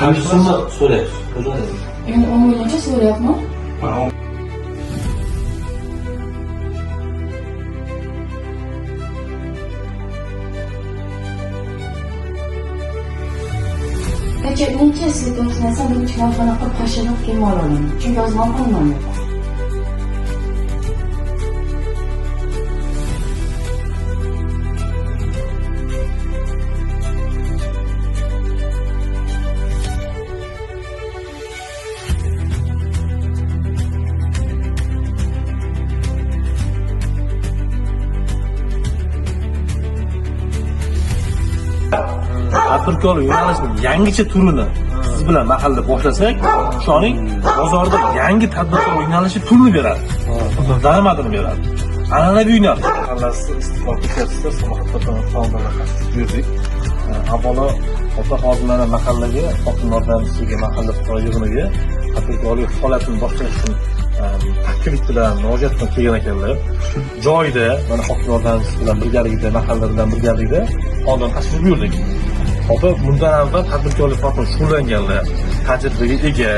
Qanchasini so'rayapsiz? Endi 10 millioncha so'rayapman. Necha situatsiya birinchi marotaba qilib tashlab kelib olaman. Chunki yozmam qilmam yo'q. Tadbirkorlik yo'nalishining yangicha turini siz bilan mahallada boshlasak, ishoning bozorda yangi tadbirkorlik yo'nalishi turini beradi. Daromadini beradi. An'anaviy yo'nalish. Mahallasi istiqlol ko'rsatsa, Samarqand faollarga tashrif buyurdik. Avvalo ota xodimlar mahallaga, hokimlardan sizga mahalla fuqaro yig'iniga tadbirkorlik holatini boshlash uchun taklif bilan, murojaat bilan kelgan ekanlar. Joyida mana hokimlardan bilan birgalikda, mahallalar bilan birgalikda oldin tashrif buyurdik. Hozir bundan avval tadbirkorlik faoliyatida shug'ullanganlar, tajribaga ega,